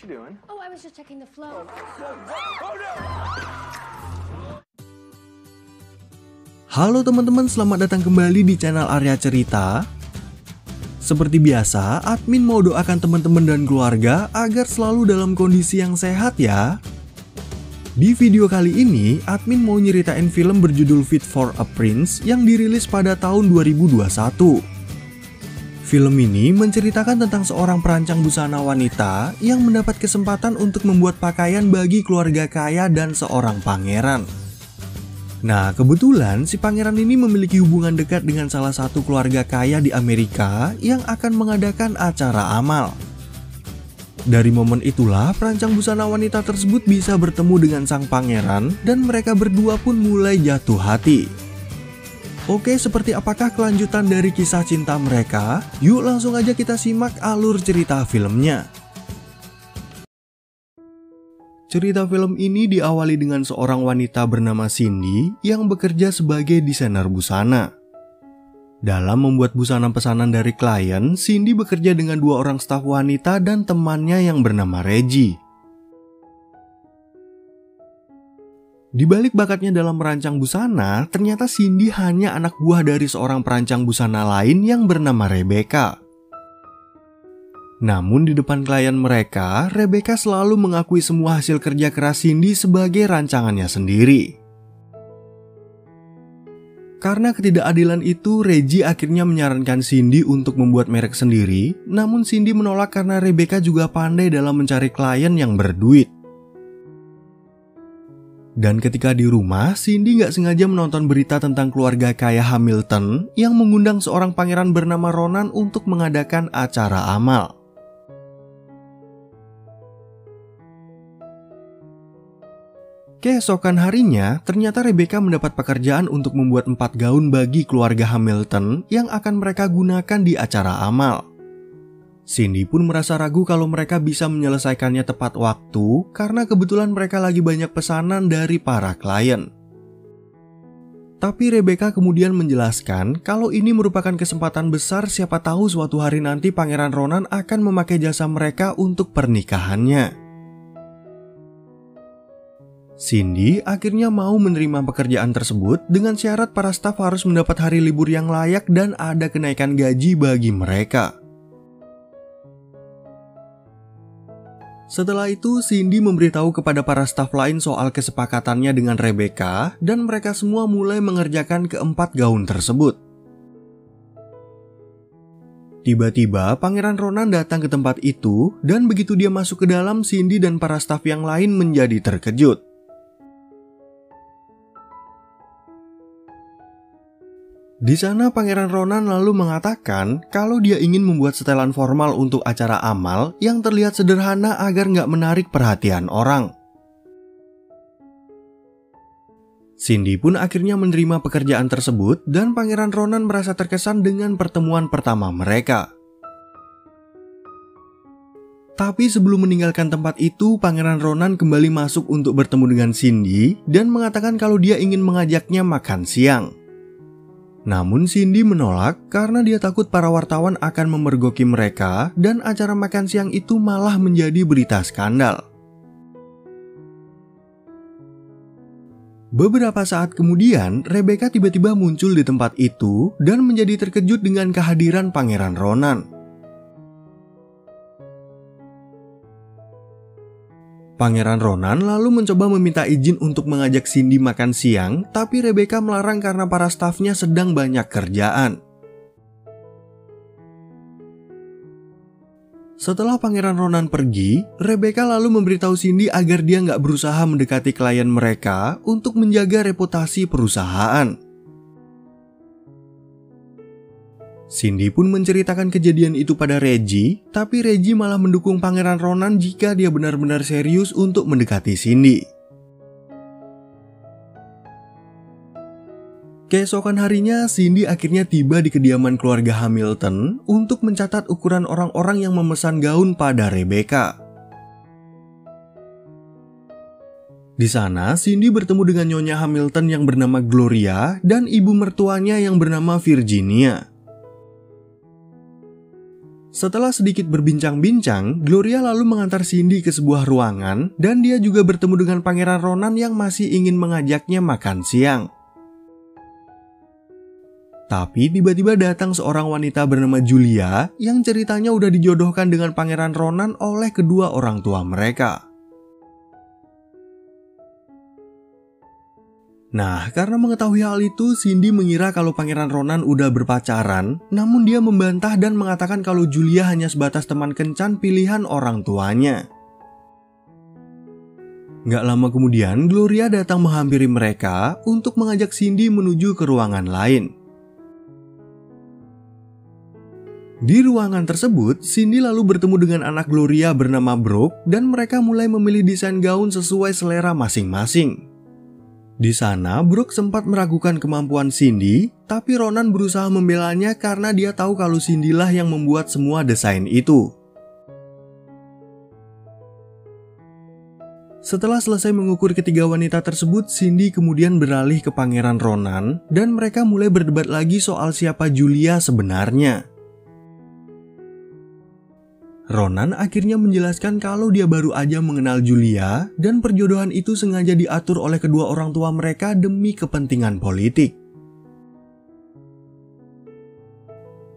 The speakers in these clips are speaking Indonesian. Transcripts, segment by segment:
doing? Oh, I was just checking the flow. Halo teman-teman, selamat datang kembali di channel Arya Cerita. Seperti biasa, admin mau doakan teman-teman dan keluarga agar selalu dalam kondisi yang sehat ya. Di video kali ini, admin mau nyeritain film berjudul Fit for a Prince yang dirilis pada tahun 2021. Film ini menceritakan tentang seorang perancang busana wanita yang mendapat kesempatan untuk membuat pakaian bagi keluarga kaya dan seorang pangeran. Nah, kebetulan si pangeran ini memiliki hubungan dekat dengan salah satu keluarga kaya di Amerika yang akan mengadakan acara amal. Dari momen itulah, perancang busana wanita tersebut bisa bertemu dengan sang pangeran dan mereka berdua pun mulai jatuh hati. Oke, seperti apakah kelanjutan dari kisah cinta mereka? Yuk langsung aja kita simak alur cerita filmnya. Cerita film ini diawali dengan seorang wanita bernama Cindy yang bekerja sebagai desainer busana. Dalam membuat busana pesanan dari klien, Cindy bekerja dengan dua orang staf wanita dan temannya yang bernama Reggie. Di balik bakatnya dalam merancang busana, ternyata Cindy hanya anak buah dari seorang perancang busana lain yang bernama Rebecca. Namun di depan klien mereka, Rebecca selalu mengakui semua hasil kerja keras Cindy sebagai rancangannya sendiri. Karena ketidakadilan itu, Reggie akhirnya menyarankan Cindy untuk membuat merek sendiri, namun Cindy menolak karena Rebecca juga pandai dalam mencari klien yang berduit. Dan ketika di rumah, Cindy gak sengaja menonton berita tentang keluarga kaya Hamilton yang mengundang seorang pangeran bernama Ronan untuk mengadakan acara amal. Keesokan harinya, ternyata Rebecca mendapat pekerjaan untuk membuat 4 gaun bagi keluarga Hamilton yang akan mereka gunakan di acara amal. Cindy pun merasa ragu kalau mereka bisa menyelesaikannya tepat waktu karena kebetulan mereka lagi banyak pesanan dari para klien. Tapi Rebecca kemudian menjelaskan kalau ini merupakan kesempatan besar, siapa tahu suatu hari nanti Pangeran Ronan akan memakai jasa mereka untuk pernikahannya. Cindy akhirnya mau menerima pekerjaan tersebut dengan syarat para staf harus mendapat hari libur yang layak dan ada kenaikan gaji bagi mereka. Setelah itu, Cindy memberitahu kepada para staf lain soal kesepakatannya dengan Rebecca dan mereka semua mulai mengerjakan keempat gaun tersebut. Tiba-tiba, Pangeran Ronan datang ke tempat itu dan begitu dia masuk ke dalam, Cindy dan para staf yang lain menjadi terkejut. Di sana Pangeran Ronan lalu mengatakan kalau dia ingin membuat setelan formal untuk acara amal yang terlihat sederhana agar nggak menarik perhatian orang. Cindy pun akhirnya menerima pekerjaan tersebut dan Pangeran Ronan merasa terkesan dengan pertemuan pertama mereka. Tapi sebelum meninggalkan tempat itu, Pangeran Ronan kembali masuk untuk bertemu dengan Cindy dan mengatakan kalau dia ingin mengajaknya makan siang. Namun Cindy menolak karena dia takut para wartawan akan memergoki mereka dan acara makan siang itu malah menjadi berita skandal. Beberapa saat kemudian, Rebecca tiba-tiba muncul di tempat itu dan menjadi terkejut dengan kehadiran Pangeran Ronan. Pangeran Ronan lalu mencoba meminta izin untuk mengajak Cindy makan siang, tapi Rebecca melarang karena para stafnya sedang banyak kerjaan. Setelah Pangeran Ronan pergi, Rebecca lalu memberitahu Cindy agar dia nggak berusaha mendekati klien mereka untuk menjaga reputasi perusahaan. Cindy pun menceritakan kejadian itu pada Reggie, tapi Reggie malah mendukung Pangeran Ronan jika dia benar-benar serius untuk mendekati Cindy. Keesokan harinya, Cindy akhirnya tiba di kediaman keluarga Hamilton untuk mencatat ukuran orang-orang yang memesan gaun pada Rebecca. Di sana, Cindy bertemu dengan Nyonya Hamilton yang bernama Gloria dan ibu mertuanya yang bernama Virginia. Setelah sedikit berbincang-bincang, Gloria lalu mengantar Cindy ke sebuah ruangan dan dia juga bertemu dengan Pangeran Ronan yang masih ingin mengajaknya makan siang. Tapi tiba-tiba datang seorang wanita bernama Julia yang ceritanya udah dijodohkan dengan Pangeran Ronan oleh kedua orang tua mereka. Nah, karena mengetahui hal itu, Cindy mengira kalau Pangeran Ronan udah berpacaran, namun dia membantah dan mengatakan kalau Julia hanya sebatas teman kencan pilihan orang tuanya. Gak lama kemudian, Gloria datang menghampiri mereka untuk mengajak Cindy menuju ke ruangan lain. Di ruangan tersebut, Cindy lalu bertemu dengan anak Gloria bernama Brooke dan mereka mulai memilih desain gaun sesuai selera masing-masing. Di sana, Brooke sempat meragukan kemampuan Cindy, tapi Ronan berusaha membelanya karena dia tahu kalau Cindy lah yang membuat semua desain itu. Setelah selesai mengukur ketiga wanita tersebut, Cindy kemudian beralih ke Pangeran Ronan dan mereka mulai berdebat lagi soal siapa Julia sebenarnya. Ronan akhirnya menjelaskan kalau dia baru aja mengenal Julia dan perjodohan itu sengaja diatur oleh kedua orang tua mereka demi kepentingan politik.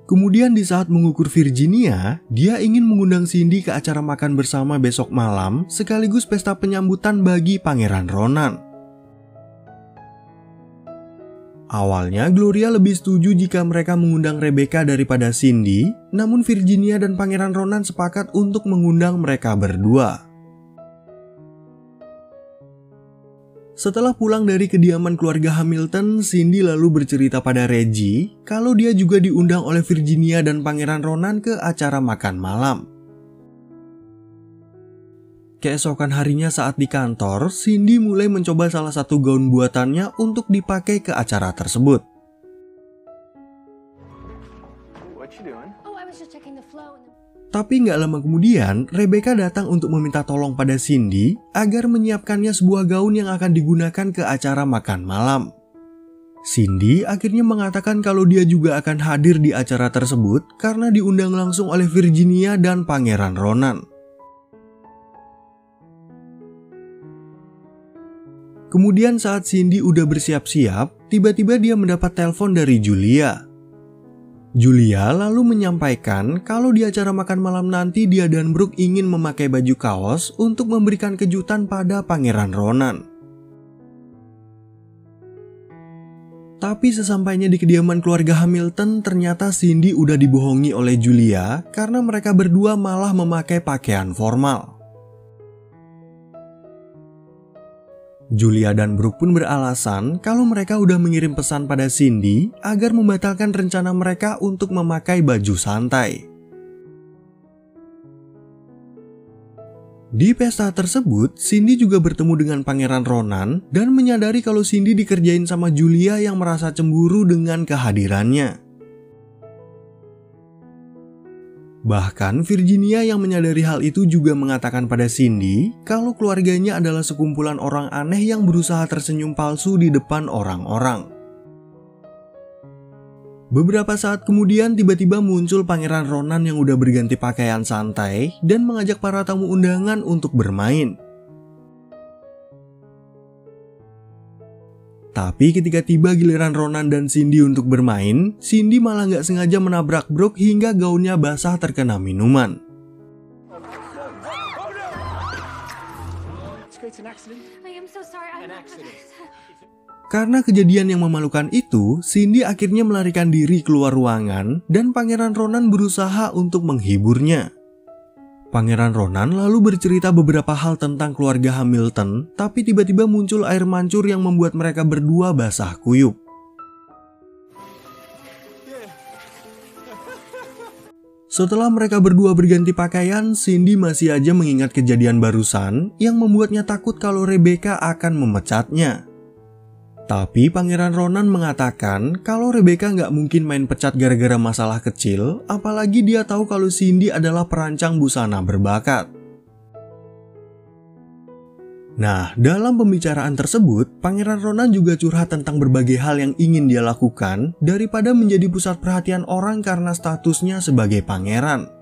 Kemudian di saat mengukur Virginia, dia ingin mengundang Cindy ke acara makan bersama besok malam sekaligus pesta penyambutan bagi Pangeran Ronan. Awalnya Gloria lebih setuju jika mereka mengundang Rebecca daripada Cindy, namun Virginia dan Pangeran Ronan sepakat untuk mengundang mereka berdua. Setelah pulang dari kediaman keluarga Hamilton, Cindy lalu bercerita pada Reggie kalau dia juga diundang oleh Virginia dan Pangeran Ronan ke acara makan malam. Keesokan harinya saat di kantor, Cindy mulai mencoba salah satu gaun buatannya untuk dipakai ke acara tersebut. Tapi nggak lama kemudian, Rebecca datang untuk meminta tolong pada Cindy agar menyiapkannya sebuah gaun yang akan digunakan ke acara makan malam. Cindy akhirnya mengatakan kalau dia juga akan hadir di acara tersebut karena diundang langsung oleh Virginia dan Pangeran Ronan. Kemudian saat Cindy udah bersiap-siap, tiba-tiba dia mendapat telepon dari Julia. Julia lalu menyampaikan kalau di acara makan malam nanti dia dan Brooke ingin memakai baju kaos untuk memberikan kejutan pada Pangeran Ronan. Tapi sesampainya di kediaman keluarga Hamilton, ternyata Cindy udah dibohongi oleh Julia karena mereka berdua malah memakai pakaian formal. Julia dan Brooke pun beralasan kalau mereka udah mengirim pesan pada Cindy agar membatalkan rencana mereka untuk memakai baju santai. Di pesta tersebut, Cindy juga bertemu dengan Pangeran Ronan dan menyadari kalau Cindy dikerjain sama Julia yang merasa cemburu dengan kehadirannya. Bahkan Virginia yang menyadari hal itu juga mengatakan pada Cindy kalau keluarganya adalah sekumpulan orang aneh yang berusaha tersenyum palsu di depan orang-orang. Beberapa saat kemudian tiba-tiba muncul Pangeran Ronan yang udah berganti pakaian santai dan mengajak para tamu undangan untuk bermain. Tapi ketika tiba giliran Ronan dan Cindy untuk bermain, Cindy malah nggak sengaja menabrak Brooke hingga gaunnya basah terkena minuman. Karena kejadian yang memalukan itu, Cindy akhirnya melarikan diri keluar ruangan dan Pangeran Ronan berusaha untuk menghiburnya. Pangeran Ronan lalu bercerita beberapa hal tentang keluarga Hamilton, tapi tiba-tiba muncul air mancur yang membuat mereka berdua basah kuyup. Setelah mereka berdua berganti pakaian, Cindy masih aja mengingat kejadian barusan yang membuatnya takut kalau Rebecca akan memecatnya. Tapi Pangeran Ronan mengatakan kalau Rebecca nggak mungkin main pecat gara-gara masalah kecil, apalagi dia tahu kalau Cindy adalah perancang busana berbakat. Nah, dalam pembicaraan tersebut, Pangeran Ronan juga curhat tentang berbagai hal yang ingin dia lakukan daripada menjadi pusat perhatian orang karena statusnya sebagai pangeran.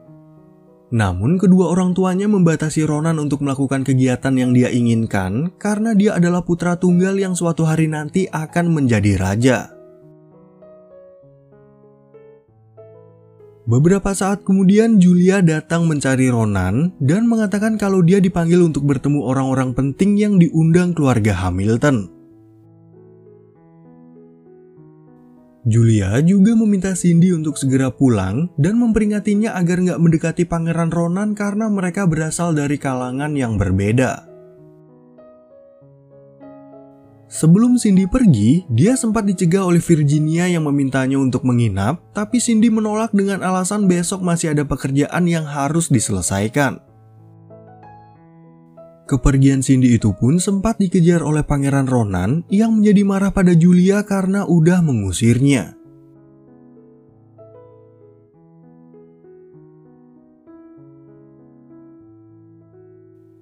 Namun kedua orang tuanya membatasi Ronan untuk melakukan kegiatan yang dia inginkan karena dia adalah putra tunggal yang suatu hari nanti akan menjadi raja. Beberapa saat kemudian Julia datang mencari Ronan dan mengatakan kalau dia dipanggil untuk bertemu orang-orang penting yang diundang keluarga Hamilton. Julia juga meminta Cindy untuk segera pulang dan memperingatinya agar nggak mendekati Pangeran Ronan karena mereka berasal dari kalangan yang berbeda. Sebelum Cindy pergi, dia sempat dicegah oleh Virginia yang memintanya untuk menginap, tapi Cindy menolak dengan alasan besok masih ada pekerjaan yang harus diselesaikan. Kepergian Cindy itu pun sempat dikejar oleh Pangeran Ronan yang menjadi marah pada Julia karena udah mengusirnya.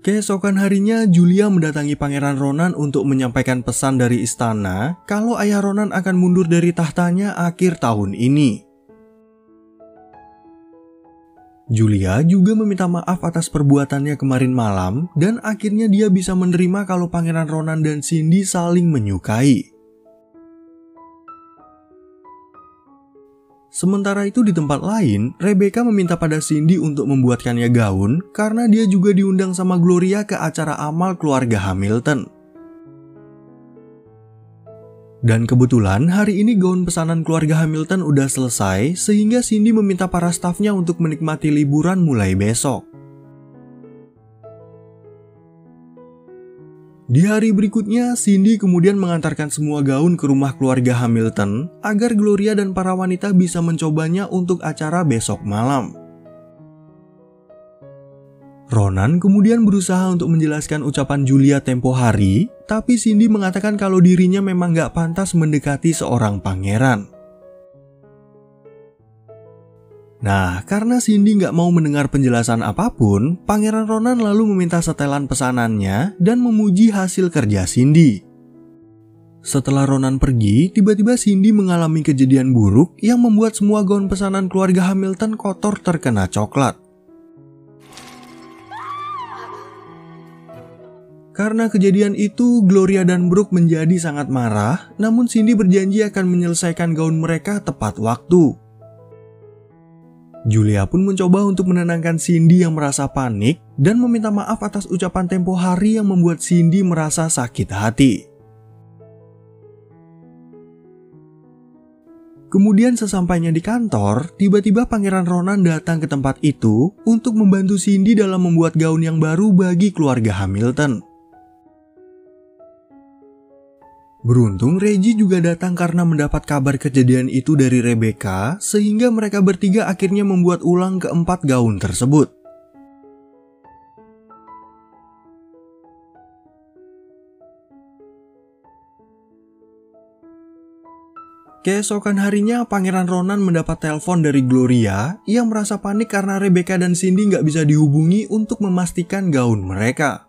Keesokan harinya, Julia mendatangi Pangeran Ronan untuk menyampaikan pesan dari istana kalau ayah Ronan akan mundur dari tahtanya akhir tahun ini. Julia juga meminta maaf atas perbuatannya kemarin malam dan akhirnya dia bisa menerima kalau Pangeran Ronan dan Cindy saling menyukai. Sementara itu di tempat lain, Rebecca meminta pada Cindy untuk membuatkannya gaun karena dia juga diundang sama Gloria ke acara amal keluarga Hamilton. Dan kebetulan hari ini gaun pesanan keluarga Hamilton udah selesai sehingga Cindy meminta para stafnya untuk menikmati liburan mulai besok. Di hari berikutnya, Cindy kemudian mengantarkan semua gaun ke rumah keluarga Hamilton agar Gloria dan para wanita bisa mencobanya untuk acara besok malam. Ronan kemudian berusaha untuk menjelaskan ucapan Julia tempo hari, tapi Cindy mengatakan kalau dirinya memang gak pantas mendekati seorang pangeran. Nah, karena Cindy gak mau mendengar penjelasan apapun, Pangeran Ronan lalu meminta setelan pesanannya dan memuji hasil kerja Cindy. Setelah Ronan pergi, tiba-tiba Cindy mengalami kejadian buruk yang membuat semua gaun pesanan keluarga Hamilton kotor terkena coklat. Karena kejadian itu, Gloria dan Brooke menjadi sangat marah, namun Cindy berjanji akan menyelesaikan gaun mereka tepat waktu. Julia pun mencoba untuk menenangkan Cindy yang merasa panik dan meminta maaf atas ucapan tempo hari yang membuat Cindy merasa sakit hati. Kemudian sesampainya di kantor, tiba-tiba Pangeran Ronan datang ke tempat itu untuk membantu Cindy dalam membuat gaun yang baru bagi keluarga Hamilton. Beruntung Reggie juga datang karena mendapat kabar kejadian itu dari Rebecca, sehingga mereka bertiga akhirnya membuat ulang keempat gaun tersebut. Keesokan harinya, Pangeran Ronan mendapat telepon dari Gloria yang merasa panik karena Rebecca dan Cindy nggak bisa dihubungi untuk memastikan gaun mereka.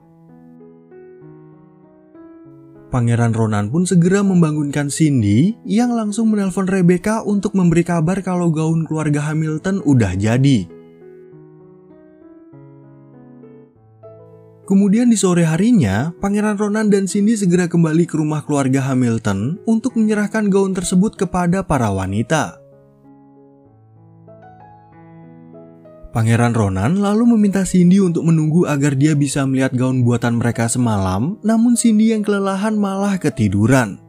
Pangeran Ronan pun segera membangunkan Cindy yang langsung menelpon Rebecca untuk memberi kabar kalau gaun keluarga Hamilton udah jadi. Kemudian di sore harinya, Pangeran Ronan dan Cindy segera kembali ke rumah keluarga Hamilton untuk menyerahkan gaun tersebut kepada para wanita. Pangeran Ronan lalu meminta Cindy untuk menunggu agar dia bisa melihat gaun buatan mereka semalam, namun Cindy yang kelelahan malah ketiduran.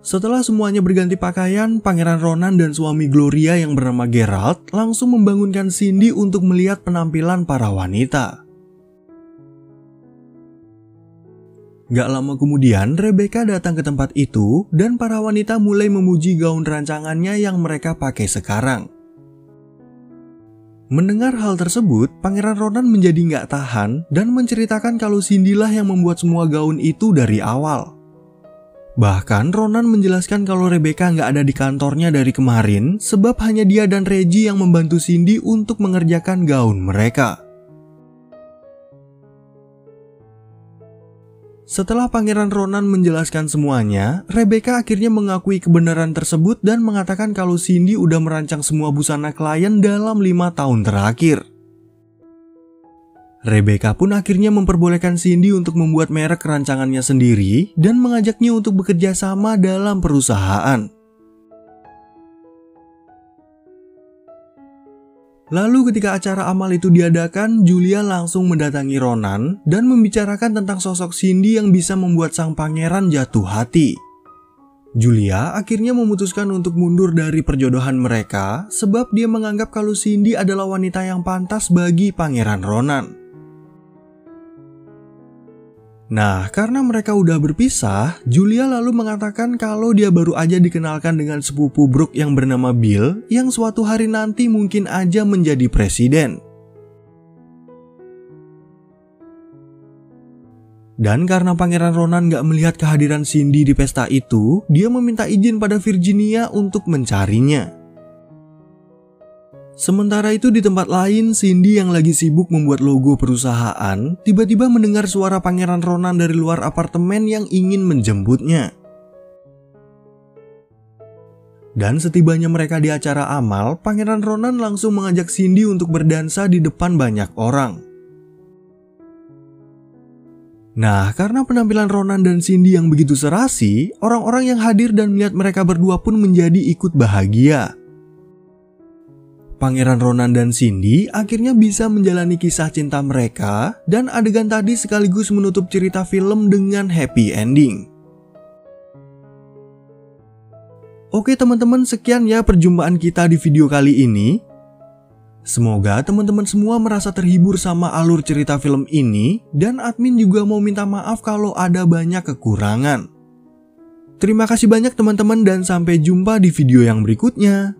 Setelah semuanya berganti pakaian, Pangeran Ronan dan suami Gloria yang bernama Geralt langsung membangunkan Cindy untuk melihat penampilan para wanita. Gak lama kemudian, Rebecca datang ke tempat itu dan para wanita mulai memuji gaun rancangannya yang mereka pakai sekarang. Mendengar hal tersebut, Pangeran Ronan menjadi gak tahan dan menceritakan kalau Cindy lah yang membuat semua gaun itu dari awal. Bahkan Ronan menjelaskan kalau Rebecca gak ada di kantornya dari kemarin sebab hanya dia dan Reggie yang membantu Cindy untuk mengerjakan gaun mereka. Setelah Pangeran Ronan menjelaskan semuanya, Rebecca akhirnya mengakui kebenaran tersebut dan mengatakan kalau Cindy udah merancang semua busana klien dalam 5 tahun terakhir. Rebecca pun akhirnya memperbolehkan Cindy untuk membuat merek rancangannya sendiri dan mengajaknya untuk bekerja sama dalam perusahaan. Lalu ketika acara amal itu diadakan, Julia langsung mendatangi Ronan dan membicarakan tentang sosok Cindy yang bisa membuat sang pangeran jatuh hati. Julia akhirnya memutuskan untuk mundur dari perjodohan mereka sebab dia menganggap kalau Cindy adalah wanita yang pantas bagi Pangeran Ronan. Nah, karena mereka udah berpisah, Julia lalu mengatakan kalau dia baru aja dikenalkan dengan sepupu Brooke yang bernama Bill yang suatu hari nanti mungkin aja menjadi presiden. Dan karena Pangeran Ronan gak melihat kehadiran Cindy di pesta itu, dia meminta izin pada Virginia untuk mencarinya. Sementara itu di tempat lain, Cindy yang lagi sibuk membuat logo perusahaan, tiba-tiba mendengar suara Pangeran Ronan dari luar apartemen yang ingin menjemputnya. Dan setibanya mereka di acara amal, Pangeran Ronan langsung mengajak Cindy untuk berdansa di depan banyak orang. Nah, karena penampilan Ronan dan Cindy yang begitu serasi, orang-orang yang hadir dan melihat mereka berdua pun menjadi ikut bahagia. Pangeran Ronan dan Cindy akhirnya bisa menjalani kisah cinta mereka dan adegan tadi sekaligus menutup cerita film dengan happy ending. Oke teman-teman, sekian ya perjumpaan kita di video kali ini. Semoga teman-teman semua merasa terhibur sama alur cerita film ini dan admin juga mau minta maaf kalau ada banyak kekurangan. Terima kasih banyak teman-teman dan sampai jumpa di video yang berikutnya.